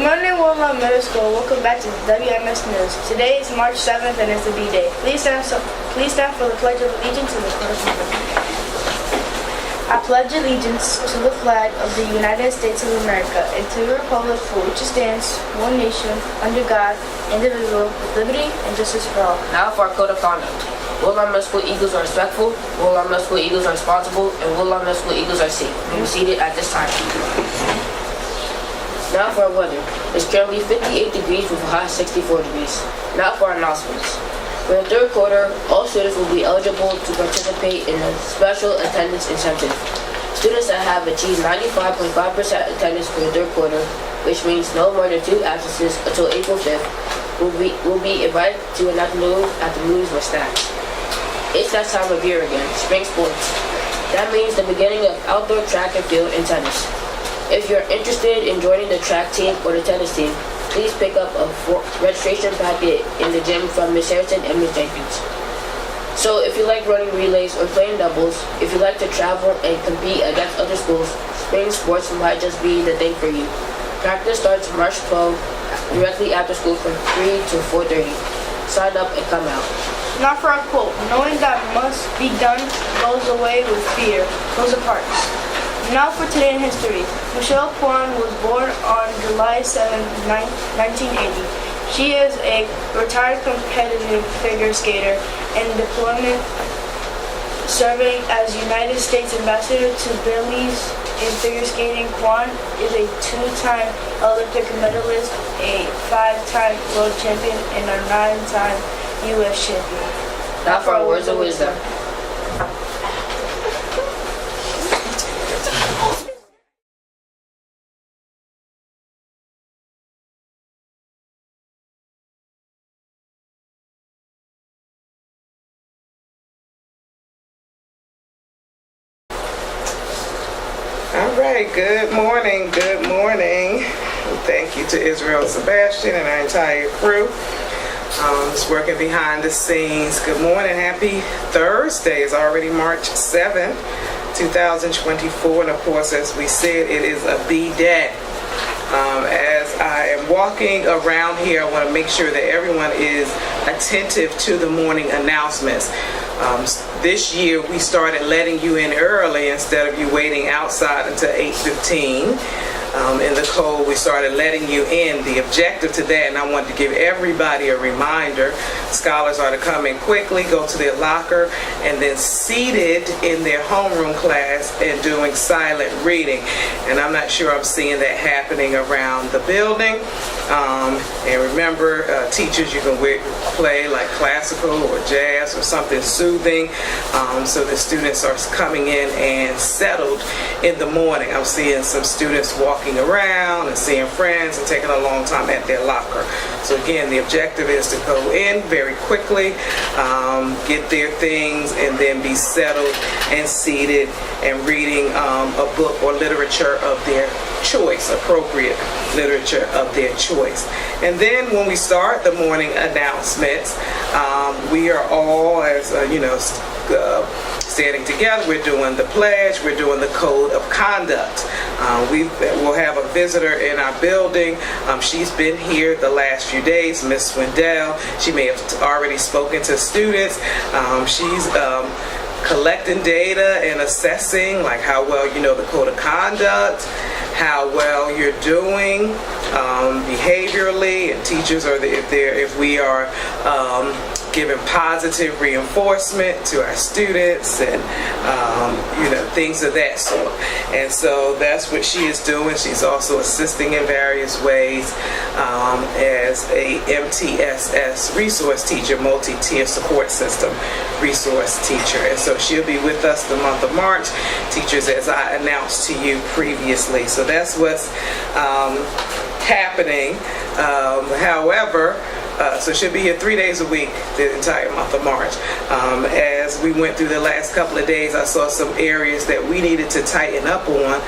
Good morning, Woodlawn Middle School. Welcome back to WMS News. Today is March 7th and it's the B-Day. Please stand for the Pledge of Allegiance to the flag. I pledge allegiance to the flag of the United States of America and to the republic for which it stands, one nation, under God, indivisible, with liberty and justice for all. Now for our code of conduct. Woodlawn Middle School Eagles are respectful, Woodlawn Middle School Eagles are responsible, and Woodlawn Middle School Eagles are safe. Be seated at this time. Now for our weather. It's currently 58 degrees with a high of 64 degrees. Now for our announcements. For the third quarter, all students will be eligible to participate in a special attendance incentive. Students that have achieved 95.5% attendance for the third quarter, which means no more than 2 absences until April 5th, will be invited to an afternoon at the movies with snacks. It's that time of year again, spring sports. That means the beginning of outdoor track and field and tennis. If you're interested in joining the track team or the tennis team, please pick up a registration packet in the gym from Ms. Harrison and Ms. Jenkins. So if you like running relays or playing doubles, if you like to travel and compete against other schools, spring sports might just be the thing for you. Practice starts March 12th, directly after school from 3 to 4:30. Sign up and come out. Now for our quote. Knowing that must be done goes away with fear. Rosa Parks. Now for today in history. Michelle Kwan was born on July 7, 1980. She is a retired competitive figure skater and deployment serving as United States Ambassador to Belize in figure skating. Kwan is a 2-time Olympic medalist, a 5-time world champion, and a 9-time U.S. champion. Now for our words of wisdom. All right, good morning. Thank you to Israel Sebastian and our entire crew. Just working behind the scenes. Good morning, happy Thursday. It's already March 7th, 2024. And of course, as we said, it is a B-Day. As I am walking around here, I want to make sure that everyone is attentive to the morning announcements. This year we started letting you in early instead of you waiting outside until 8:15. In the cold, we started letting you in. The objective to that, and I wanted to give everybody a reminder, scholars are to come in quickly, go to their locker, and then seated in their homeroom class and doing silent reading. And I'm not sure I'm seeing that happening around the building. And remember, teachers, you can play like classical or jazz or something soothing, so the students are coming in and settled in the morning. I'm seeing some students walking around and seeing friends and taking a long time at their locker. So again, the objective is to go in very quickly, get their things, and then be settled and seated and reading a book or literature of their choice, appropriate literature of their choice. And then when we start the morning announcements, we are all, as standing together, we're doing the pledge, we're doing the code of conduct. We'll have a visitor in our building. She's been here the last few days, Miss Swindell. She may have already spoken to students. She's collecting data and assessing like how well you know the code of conduct, how well you're doing behaviorally, and teachers are if we are giving positive reinforcement to our students and things of that sort. And so that's what she is doing. She's also assisting in various ways as a MTSS resource teacher, multi-tier support system resource teacher. And so she'll be with us the month of March, teachers, as I announced to you previously. So that's what's happening. However, so she'll be here 3 days a week the entire month of March. As we went through the last couple of days, I saw some areas that we needed to tighten up on,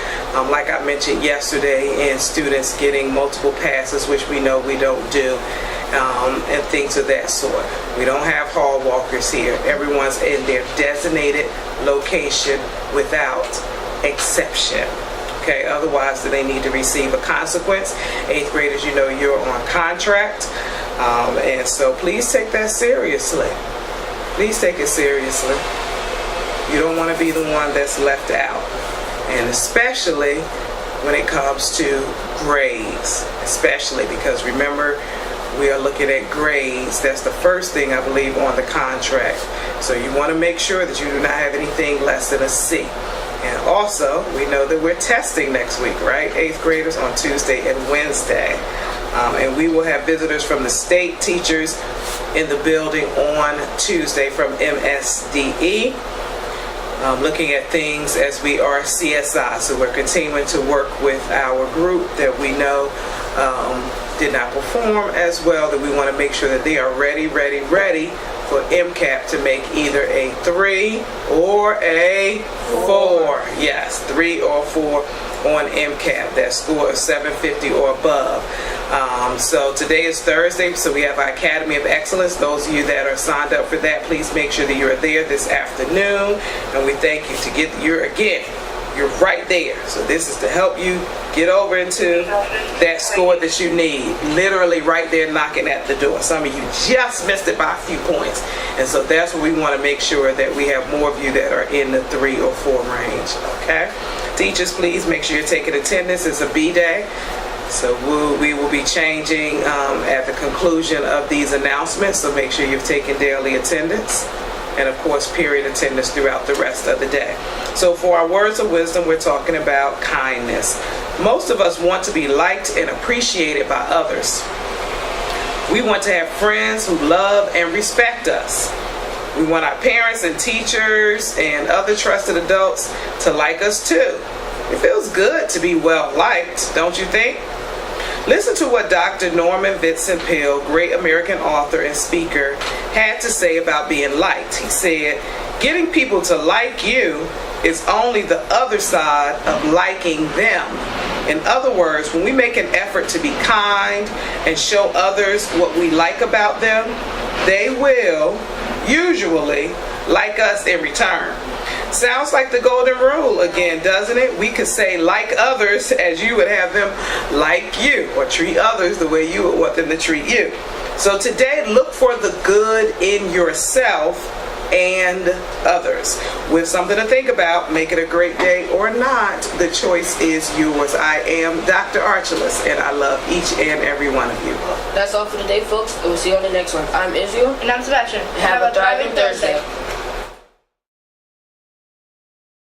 like I mentioned yesterday, and students getting multiple passes, which we know we don't do, and things of that sort. We don't have hall walkers here. Everyone's in their designated location without exception. Okay, otherwise they need to receive a consequence. 8th graders, you know you're on contract, and so please take that seriously. Please take it seriously. You don't want to be the one that's left out, and especially when it comes to grades, especially because remember, we are looking at grades. That's the first thing I believe on the contract. So you want to make sure that you do not have anything less than a C. And also, we know that we're testing next week, right? 8th graders on Tuesday and Wednesday. And we will have visitors from the state teachers in the building on Tuesday from MSDE. Looking at things as we are CSI. So we're continuing to work with our group that we know did not perform as well, that we want to make sure that they are ready for MCAP to make either a 3 or a 4. Yes, 3 or 4 on MCAP, that score of 750 or above. So today is Thursday, so we have our Academy of Excellence. Those of you that are signed up for that, please make sure that you're there this afternoon. And we thank you to get, you're right there. So this is to help you get over into that score that you need. Literally right there knocking at the door. Some of you just missed it by a few points. And so that's what we want to make sure that we have more of you that are in the 3 or 4 range. Okay? Teachers, please make sure you're taking attendance. It's a B day. So we will be changing at the conclusion of these announcements. So make sure you've taken daily attendance. And of course, period attendance throughout the rest of the day. So for our words of wisdom, we're talking about kindness. Most of us want to be liked and appreciated by others. We want to have friends who love and respect us. We want our parents and teachers and other trusted adults to like us too. It feels good to be well liked, don't you think? Listen to what Dr. Norman Vincent Peale, great American author and speaker, had to say about being liked. He said, getting people to like you is only the other side of liking them. In other words, when we make an effort to be kind and show others what we like about them, they will usually like us in return. Sounds like the golden rule again, doesn't it? We could say like others as you would have them like you, or treat others the way you would want them to treat you. So today, look for the good in yourself and others. With something to think about, make it a great day or not, the choice is yours. I am Dr. Archulus, and I love each and every one of you. That's all for today, folks. We'll see you on the next one. I'm Israel. And I'm Sebastian. Have a thriving Thursday.